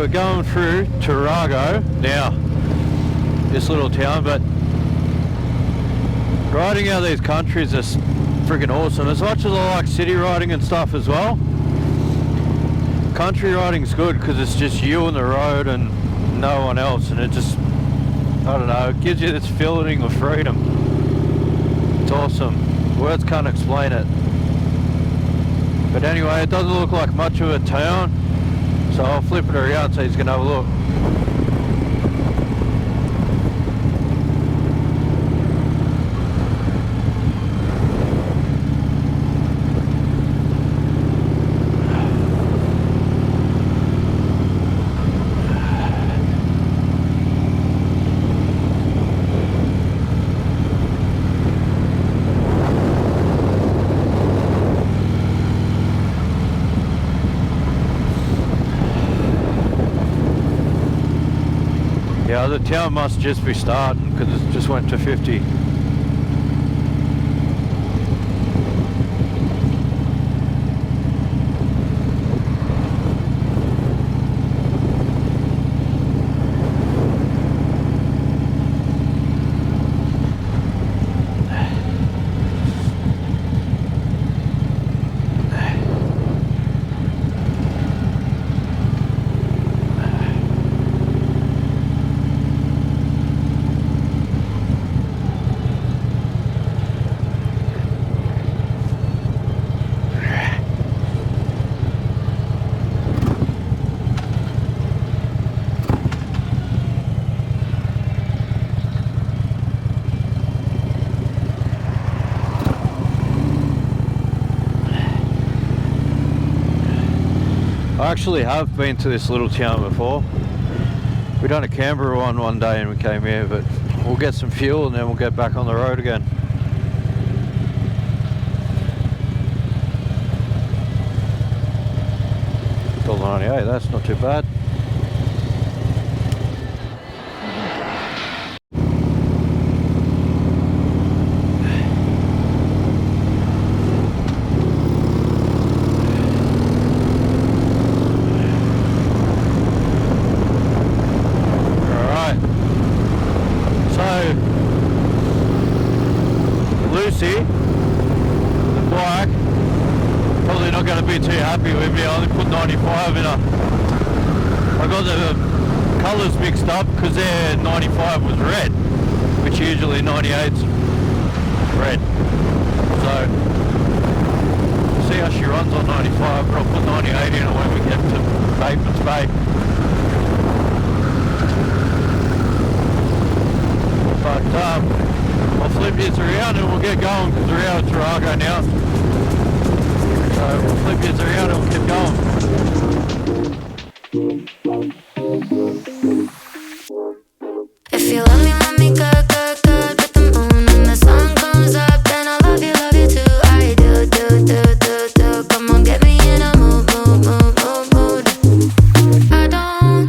we're going through Tarago now, this little town, but riding out these countries is freaking awesome. As much as I like city riding and stuff as well, country riding's good because it's just you on the road and no one else, and it just, I don't know, it gives you this feeling of freedom. It's awesome. Words can't explain it. But anyway, it doesn't look like much of a town, so I'll flip it around so he's gonna have a look. Yeah, the town must just be starting because it just went to 50. I actually have been to this little town before. We done a Canberra one day and we came here, but we'll get some fuel and then we'll get back on the road again. $1.98, that's not too bad. Lucy, the bike, probably not going to be too happy with me. I only put 95 in her. I got the colours mixed up because their 95 was red, which usually 98's red. So, see how she runs on 95, but I'll put 98 in her when we get to Bateman's Bay. But I'll flip this around and we'll get going because we're out of Tarago now. So we'll flip this around and we'll keep going. If you love me good, good, good with the moon and the sun comes up, then I love you too. I do. Come on, get me in a mood. I don't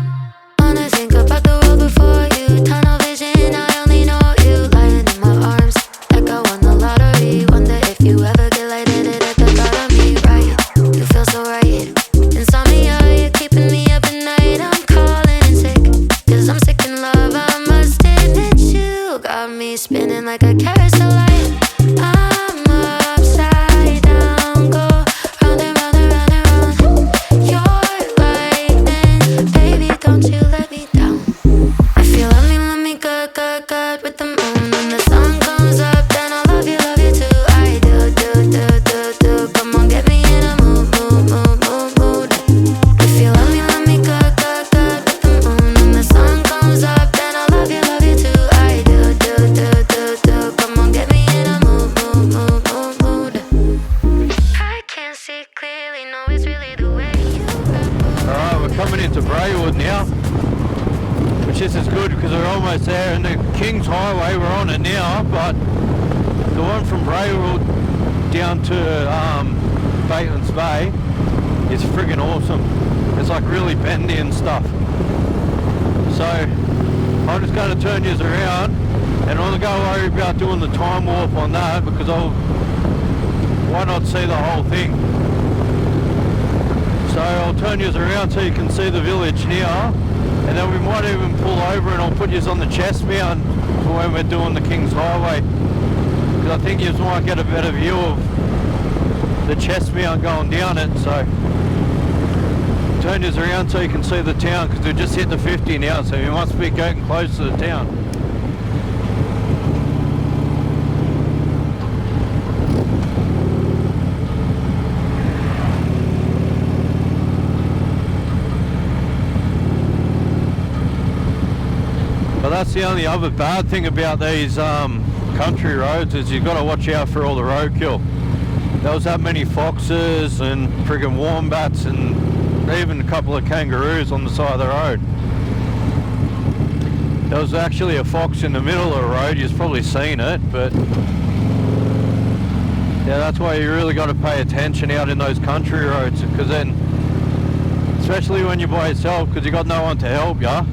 wanna think about the world before you. Tunnel vision, I only know you lying in my arms like I won the lottery. Wonder if you ever get lightheaded at the thought of me, right? You feel so right. Insomnia, you're keeping me up at night. I'm calling in sick, 'cause I'm sick in love. I must admit you got me spinning like a carousel light. I'm upside down, go round and round and round and round. You're lightning, baby, don't you let me down. If you love me good, good, good with the moon and the sun comes up, then I love you too. I do. Come on, get me in a mood. If you love me good, good, good with the moon and the sun comes up, then I love you too. I do. Come on, get me in a mood. I can't see clearly, no, it's really the way you got. Alright, we're coming into Braywood now, which is good because we're almost there, and the King's Highway, we're on it now, but the one from Braywood down to Bateman's Bay is friggin' awesome. It's like really bendy and stuff. So I'm just going to turn yours around, and I'm not going to worry about doing the time warp on that because why not see the whole thing? So I'll turn you around so you can see the village now, and then we might even pull over and I'll put you on the chest mount for when we're doing the King's Highway, because I think you might get a better view of the chest mount going down it. So turn you around so you can see the town, because we've just hit the 50 now, so you must be getting close to the town. But that's the only other bad thing about these country roads, is you've got to watch out for all the roadkill. There was that many foxes and friggin' wombats and even a couple of kangaroos on the side of the road. There was actually a fox in the middle of the road, you've probably seen it, but yeah, that's why you really got to pay attention out in those country roads, because then, especially when you're by yourself, because you got no one to help you.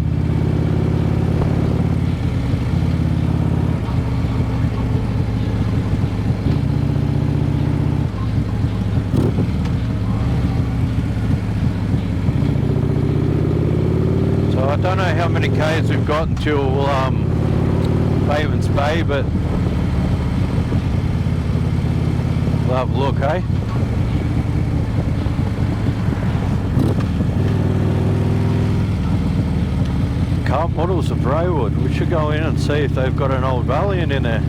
I don't know how many k's we've got until Batemans Bay, but we'll have a look, eh? Carp models of Braywood. We should go in and see if they've got an old Valiant in there.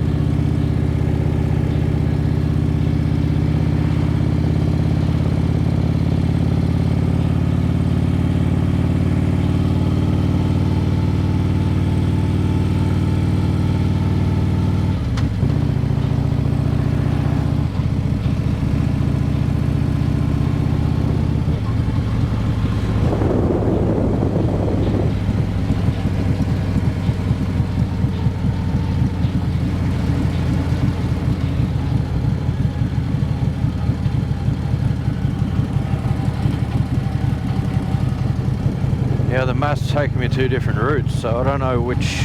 Yeah, the map's taking me two different routes, so I don't know which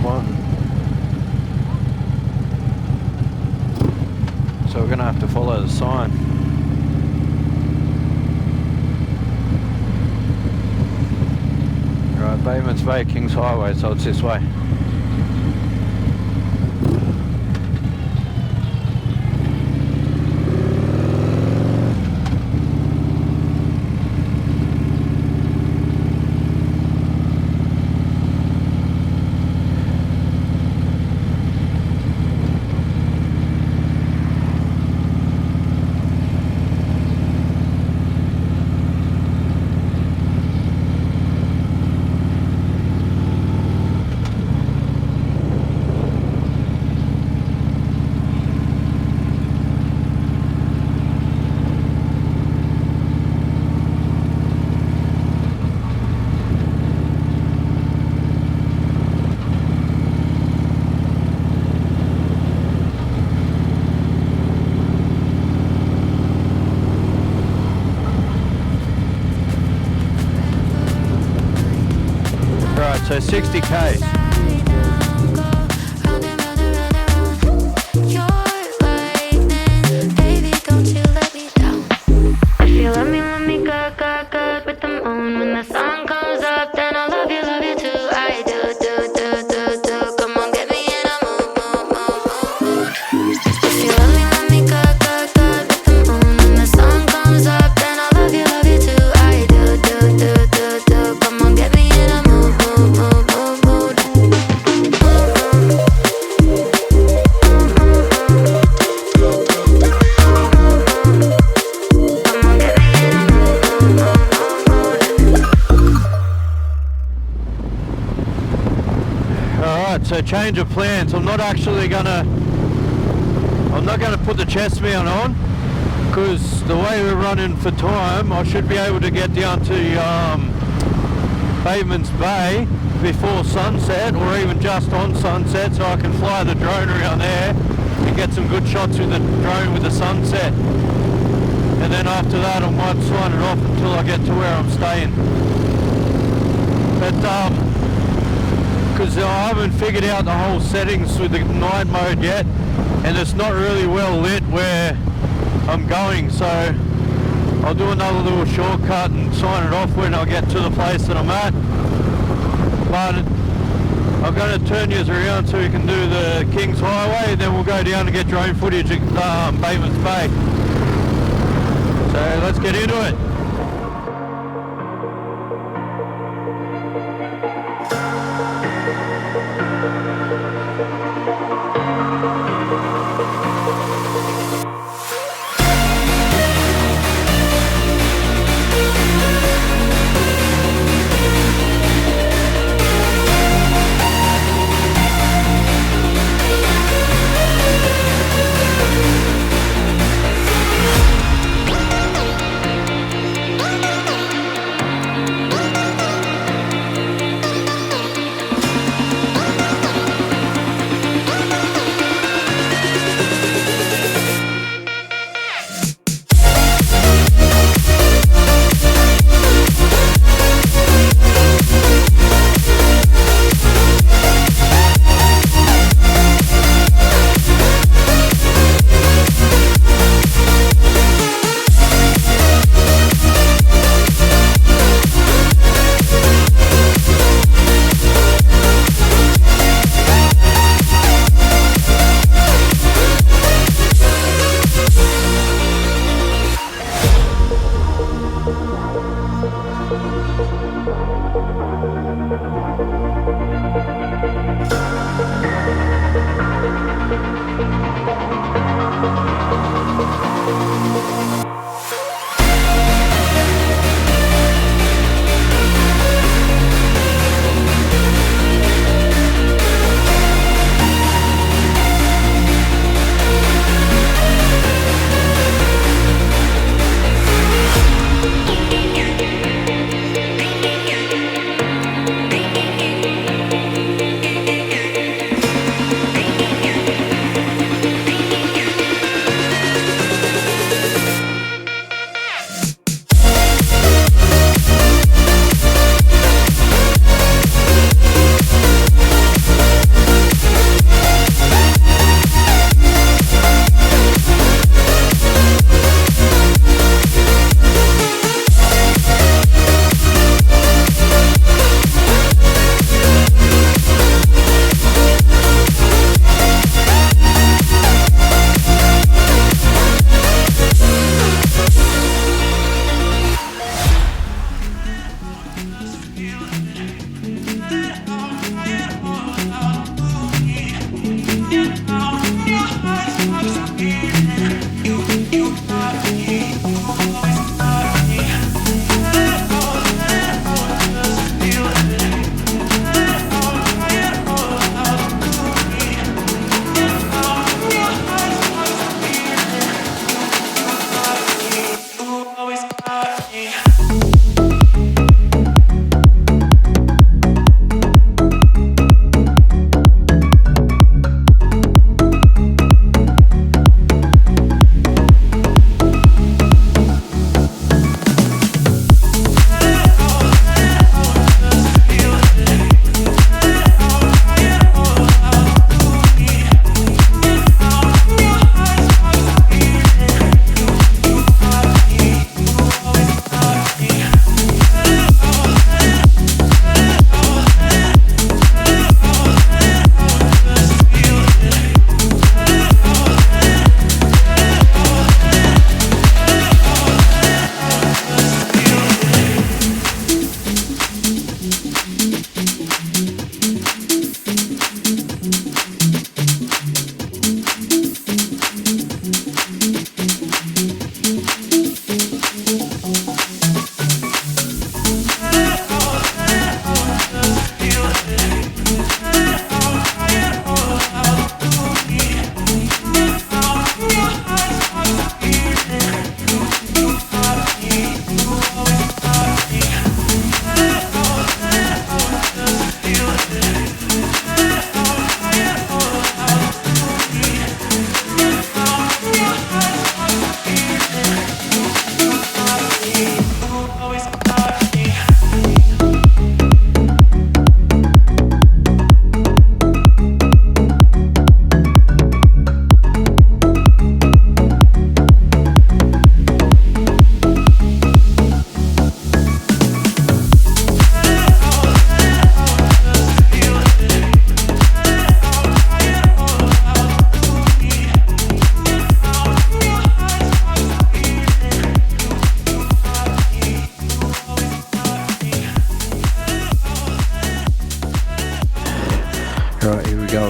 one. So we're gonna have to follow the sign. Right, Batemans Bay, King's Highway, so it's this way. So 60 k's. So change of plans. I'm not gonna put the chest mount on, because the way we're running for time, I should be able to get down to Batemans Bay before sunset, or even just on sunset, so I can fly the drone around there and get some good shots with the drone with the sunset. And then after that I might sign it off until I get to where I'm staying. But because I haven't figured out the whole settings with the night mode yet, and it's not really well lit where I'm going, so I'll do another little shortcut and sign it off when I get to the place that I'm at. But I'm going to turn you around so we can do the King's Highway, and then we'll go down and get drone footage at Batemans Bay. So let's get into it.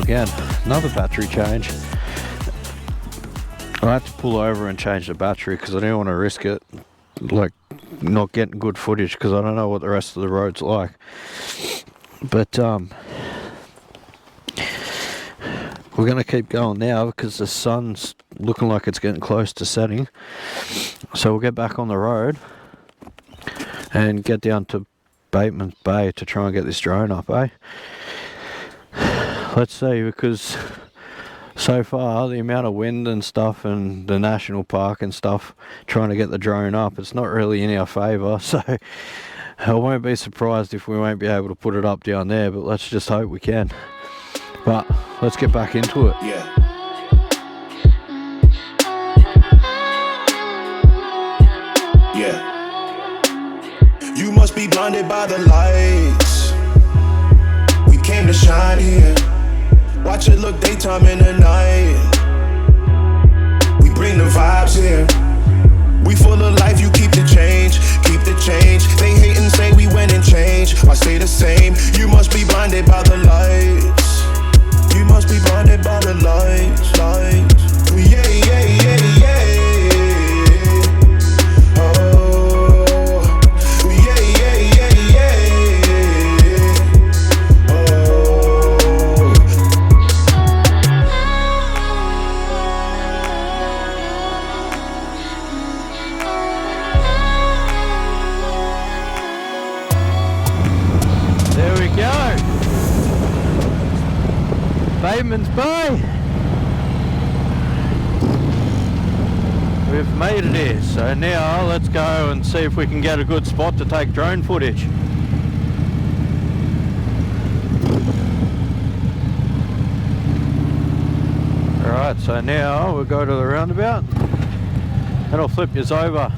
again, another battery change. I had to pull over and change the battery because I didn't want to risk it, like not getting good footage, because I don't know what the rest of the road's like. But we're going to keep going now because the sun's looking like it's getting close to setting. So we'll get back on the road and get down to Bateman's Bay to try and get this drone up, eh? Let's see, because so far the amount of wind and stuff and the national park and stuff trying to get the drone up, it's not really in our favour, so I won't be surprised if we won't be able to put it up down there, but let's just hope we can. But let's get back into it. Yeah. You must be blinded by the lights. We came to shine here. Watch it look daytime in the night. We bring the vibes here. We full of life, you keep the change. Keep the change. They hate and say we went and changed. I stay the same. You must be blinded by the lights. You must be blinded by the lights, lights. Yeah, yeah, yeah, yeah. Bateman's Bay. We've made it here, so now let's go and see if we can get a good spot to take drone footage. Alright, so now we'll go to the roundabout. That'll flip us over.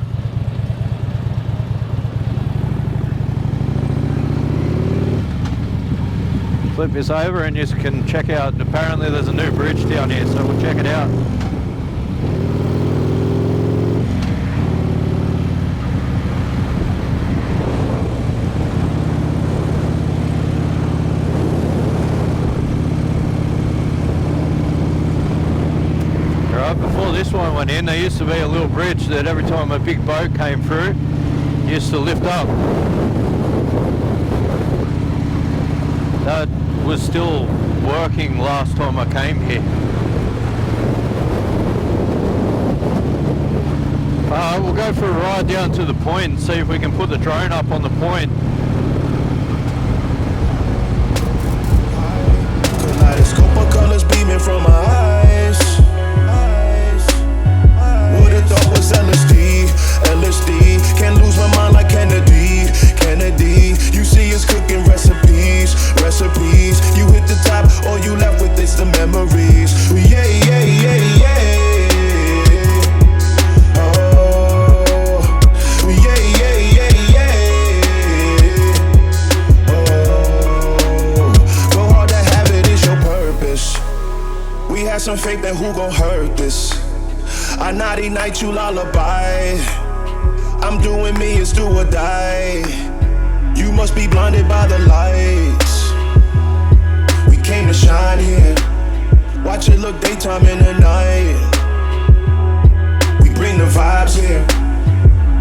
Flip this over and you can check out, apparently there's a new bridge down here, so we'll check it out. Alright, before this one went in, there used to be a little bridge that every time a big boat came through, used to lift up. That was still working last time I came here. We'll go for a ride down to the point and see if we can put the drone up on the point. Kaleidoscope of colors beaming from my eyes. Would've thought was LSD, LSD. Can't lose my mind like Kennedy, Kennedy. You see us cooking recipes, recipes. You hit the top, all you left with is the memories. Yeah, yeah, yeah, yeah. Oh, yeah, yeah, yeah, yeah. Oh, go hard to have it is your purpose. We had some faith, then who gon' hurt this? I naughty night, you lullaby. I'm doing me, it's do or die. You must be blinded by the lights. We came to shine here. Watch it look daytime in the night. We bring the vibes here.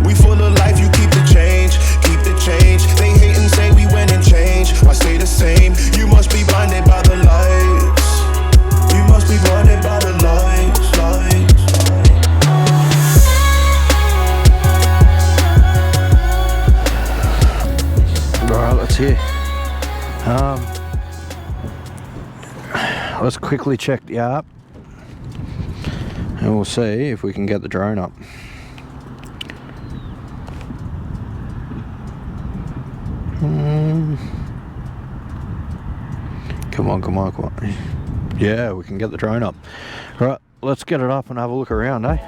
We full of life, you keep the change. Keep the change. They hate and say we went and changed. I stay the same. You must be blinded by the lights. You must be blinded by the lights, lights. Alright, let's hear. Let's quickly check the app and we'll see if we can get the drone up. Come on, come on, come on. Yeah, we can get the drone up. Alright, let's get it up and have a look around, eh?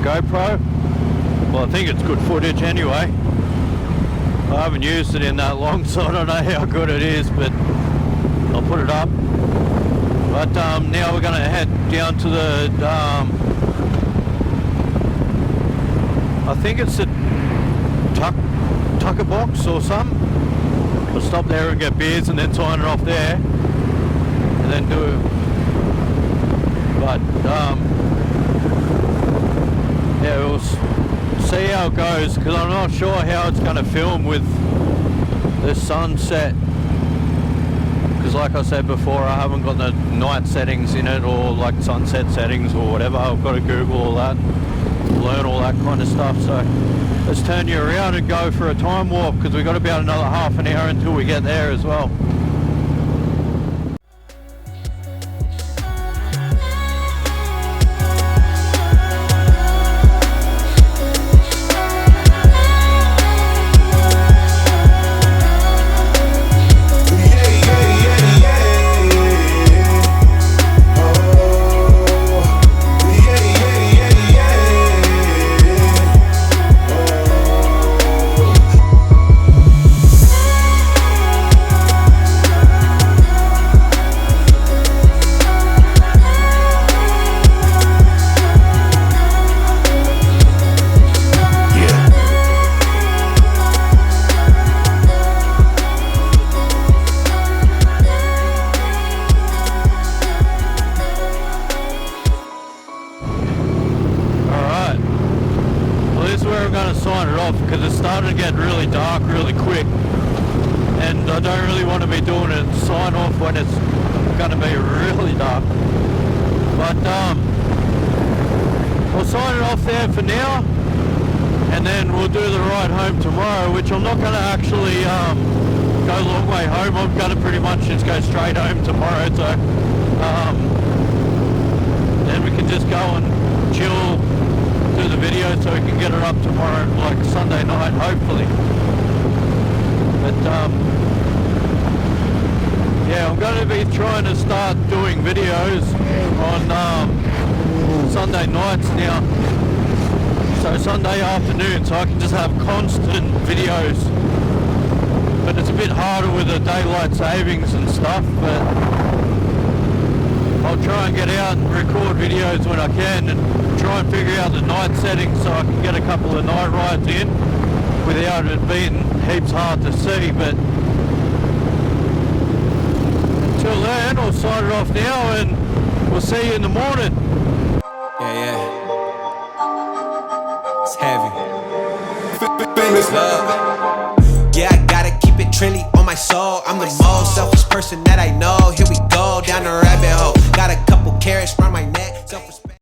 GoPro. Well, I think it's good footage anyway. I haven't used it in that long, so I don't know how good it is, but I'll put it up. But now we're going to head down to the, I think it's the Tucker box or something. We'll stop there and get beers and then sign it off there. And then do it. But, yeah, we'll see how it goes, because I'm not sure how it's going to film with the sunset. Because like I said before, I haven't got the night settings in it, or like sunset settings or whatever. I've got to Google all that, learn all that kind of stuff. So let's turn you around and go for a time warp, because we've got about another half an hour until we get there as well. Because it's starting to get really dark really quick, and I don't really want to be doing a sign off when it's going to be really dark. But I'll sign it off there for now, and then we'll do the ride home tomorrow, which I'm not going to actually go a long way home. I'm going to pretty much just go straight home tomorrow, so then we can just go and chill, do the video, so we can get it up tomorrow, like Sunday night, hopefully. But yeah, I'm going to be trying to start doing videos on Sunday nights now, so Sunday afternoon, so I can just have constant videos. But it's a bit harder with the daylight savings and stuff, but I'll try and get out and record videos when I can, and try and figure out the night settings so I can get a couple of night rides in without it being heaps hard to see. But until then, I'll sign it off now, and we'll see you in the morning. Yeah. It's heavy. Famous love. Yeah, I gotta keep it trendy on my soul. I'm the most selfish person that I know. Here we go, down the rabbit hole. Gotta